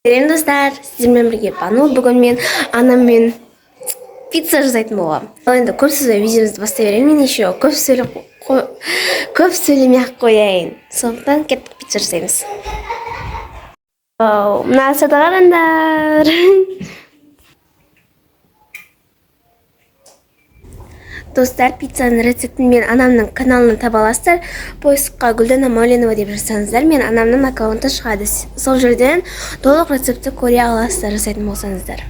Сәлем достар, сіздермен бірге Бану. Бүгін мен анаммен пицца жасайтын боламын. Ал енді көп сөзбен видеомызды бастай беремін. Мен еще көп сөйлемей ақ қояйын. Сондықтан кеттік, пицца жасаймыз. Мына сәті қараңдар. Достар, пиццаның рецептін мен анамның каналынан таба аласыздар. Поисққа Гүлдана Мауленова деп жазсаңыздар, мен анамның аккаунты шығады. Сол жерден толық рецепті көре аласыздар, жасайтын болсаңыздар.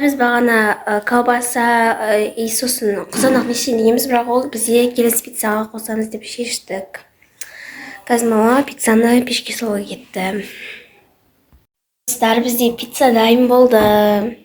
Біз бағана колбаса и сосын қызанақ мешін дегенбіз, бірақ ол бізге келесі пиццаға қосамыз деп шештік. Қазір мама пиццаны пешке салуға кетті. Достар, бізде пицца дайын болды.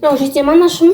Non, j'étais mal нашим.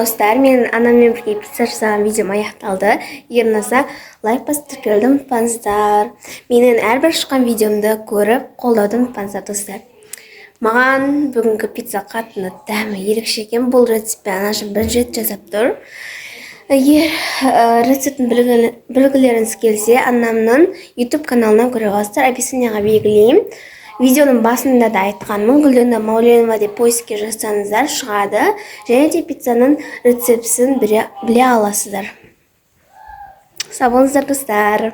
Достар, мен анаммен бірге пицца жасаған видеом аяқталды. Егер ұнаса, лайк басып тіркелуді ұмытпаңыздар. Менің әрбір шыққан видеомды көріп, қолдауды ұмытпаңыздар, достар. Маған бүгінгі пицца қатты дәмі ерекше екен. Бұл рецептпен анашым бірінші рет жасап тұр. Егер рецептін білгілеріңіз келсе, анамның YouTube каналынан көре аласыздар. Описанияға белгілеймін. Видеоның басында да айтқанмын, Гүлдана Мауленова деп поискке жазсаңыздар шығады, және де пиццаның рецептісін біле аласыздар. Сау болыңыздар, достар.